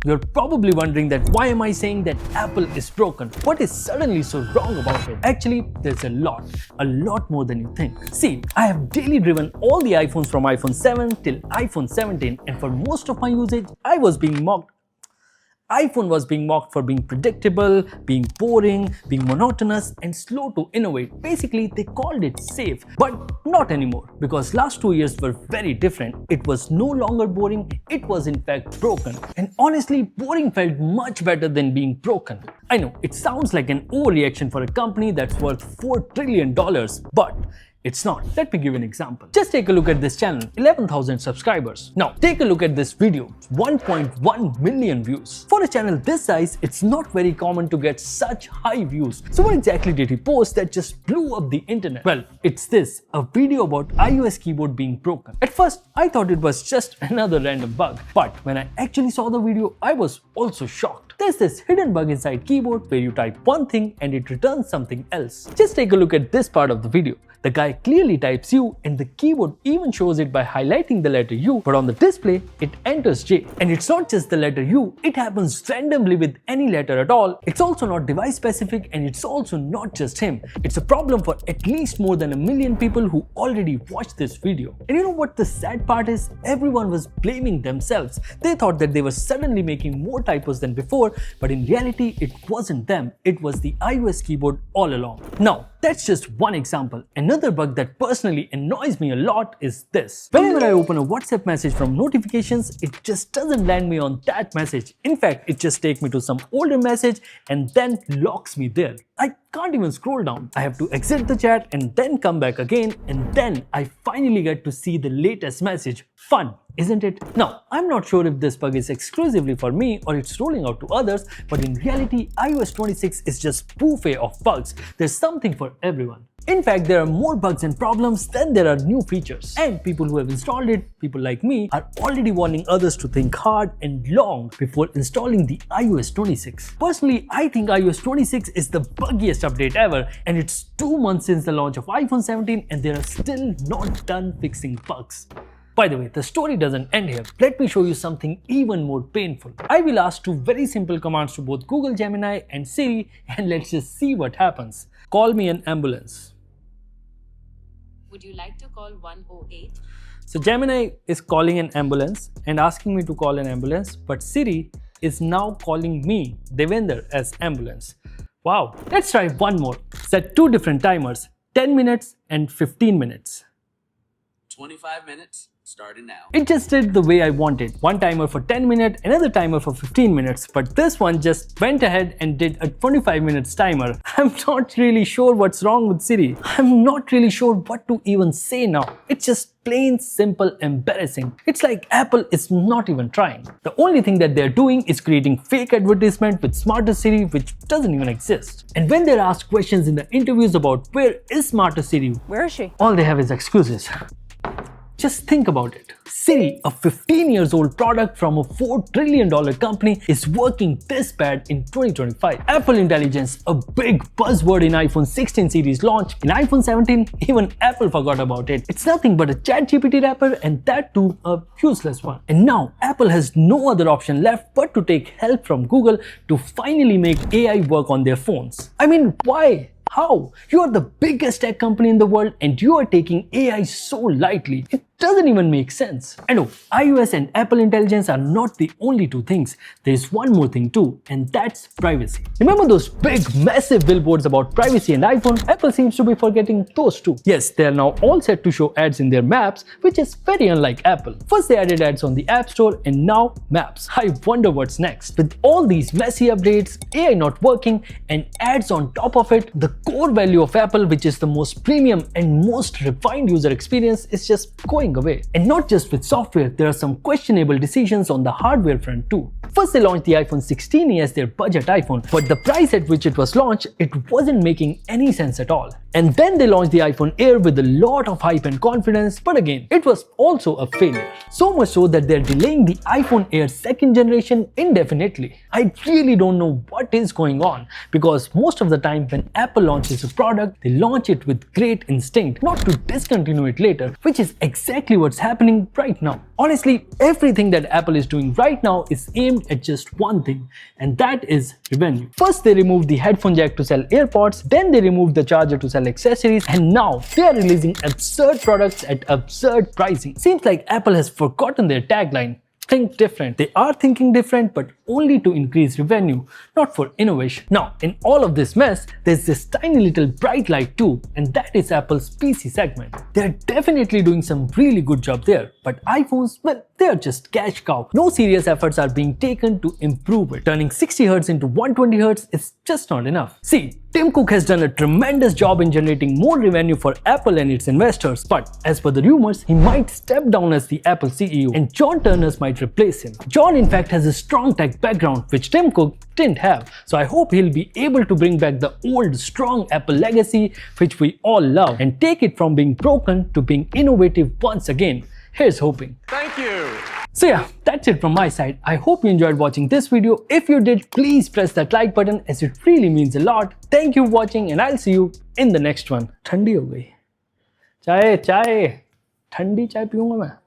You're probably wondering that why am I saying that Apple is broken? What is suddenly so wrong about it? Actually, there's a lot more than you think. See, I have daily driven all the iPhones from iPhone 7 till iPhone 17, and for most of my usage, iPhone was being mocked for being predictable, being boring, being monotonous, and slow to innovate. Basically, they called it safe, but not anymore, because last 2 years were very different. It was no longer boring, it was in fact broken. And honestly, boring felt much better than being broken. I know, it sounds like an overreaction for a company that's worth $4 trillion, but it's not. Let me give you an example. Just take a look at this channel, 11,000 subscribers. Now, take a look at this video, 1.1 million views. For a channel this size, it's not very common to get such high views. So what exactly did he post that just blew up the internet? Well, it's this, a video about iOS keyboard being broken. At first, I thought it was just another random bug. But when I actually saw the video, I was also shocked. There's this hidden bug inside keyboard where you type one thing and it returns something else. Just take a look at this part of the video. The guy clearly types U and the keyboard even shows it by highlighting the letter U, but on the display, it enters J. And it's not just the letter U, it happens randomly with any letter at all. It's also not device specific and it's also not just him. It's a problem for at least more than 1 million people who already watched this video. And you know what the sad part is? Everyone was blaming themselves. They thought that they were suddenly making more typos than before, but in reality, it wasn't them. It was the iOS keyboard all along. Now, that's just one example. Another bug that personally annoys me a lot is this. Whenever I open a WhatsApp message from notifications, it just doesn't land me on that message. In fact, it just takes me to some older message and then locks me there. I can't even scroll down. I have to exit the chat and then come back again, and then I finally get to see the latest message. Fun, isn't it? Now, I'm not sure if this bug is exclusively for me or it's rolling out to others, but in reality, iOS 26 is just buffet of bugs. There's something for everyone. In fact, there are more bugs and problems than there are new features. And people who have installed it, people like me, are already warning others to think hard and long before installing the iOS 26. Personally, I think iOS 26 is the buggiest update ever, and it's 2 months since the launch of iPhone 17 and they are still not done fixing bugs. By the way, the story doesn't end here. Let me show you something even more painful. I will ask 2 very simple commands to both Google Gemini and Siri, and let's just see what happens. Call me an ambulance. Would you like to call 108? So Gemini is calling an ambulance and asking me to call an ambulance, but Siri is now calling me, Devender, as ambulance. Wow. Let's try one more. Set 2 different timers, 10 minutes and 15 minutes. 25 minutes. Starting now. It just did the way I wanted. One timer for 10 minutes, another timer for 15 minutes. But this one just went ahead and did a 25 minutes timer. I'm not really sure what's wrong with Siri. I'm not really sure what to even say now. It's just plain simple embarrassing. It's like Apple is not even trying. The only thing that they're doing is creating fake advertisement with Smarter Siri, which doesn't even exist. And when they're asked questions in the interviews about where is Smarter Siri, Where is she? all they have is excuses. Just think about it. Siri, a 15-year-old product from a $4 trillion company, is working this bad in 2025. Apple Intelligence, a big buzzword in iPhone 16 series launch. In iPhone 17, even Apple forgot about it. It's nothing but a ChatGPT wrapper, and that too a useless one. And now, Apple has no other option left but to take help from Google to finally make AI work on their phones. I mean, why? How? You are the biggest tech company in the world and you are taking AI so lightly. It doesn't even make sense. I know, iOS and Apple Intelligence are not the only 2 things. There is one more thing too, and that's privacy. Remember those big, massive billboards about privacy and iPhone? Apple seems to be forgetting those too. Yes, they are now all set to show ads in their maps, which is very unlike Apple. First they added ads on the App Store and now maps. I wonder what's next. With all these messy updates, AI not working, and ads on top of it, the core value of Apple, which is the most premium and most refined user experience, is just going away. And not just with software, there are some questionable decisions on the hardware front too. First they launched the iPhone 16e as their budget iPhone, but the price at which it was launched, it wasn't making any sense at all. And then they launched the iPhone Air with a lot of hype and confidence, but again, it was also a failure. So much so that they're delaying the iPhone Air second generation indefinitely. I really don't know what is going on, because most of the time when Apple launches a product, they launch it with great instinct, not to discontinue it later, which is exactly what's happening right now. Honestly, everything that Apple is doing right now is aimed at just one thing, and that is revenue. First they removed the headphone jack to sell AirPods, then they removed the charger to sell accessories, and now they are releasing absurd products at absurd pricing. Seems like Apple has forgotten their tagline. Think different. They are thinking different, but only to increase revenue, not for innovation. Now, in all of this mess, there's this tiny little bright light too, and that is Apple's PC segment. They're definitely doing some really good job there, but iPhones, well, they are just cash cow. No serious efforts are being taken to improve it. Turning 60Hz into 120Hz is just not enough. See, Tim Cook has done a tremendous job in generating more revenue for Apple and its investors, but as per the rumors, he might step down as the Apple CEO and John Turner might replace him. John in fact has a strong tech background which Tim Cook didn't have, so I hope he'll be able to bring back the old strong Apple legacy which we all love and take it from being broken to being innovative once again. Here's hoping. Thank you. So yeah, that's it from my side. I hope you enjoyed watching this video. If you did, please press that like button as it really means a lot. Thank you for watching and I'll see you in the next one. ठंडी हो गई चाय ठंडी चाय पीऊंगा मैं.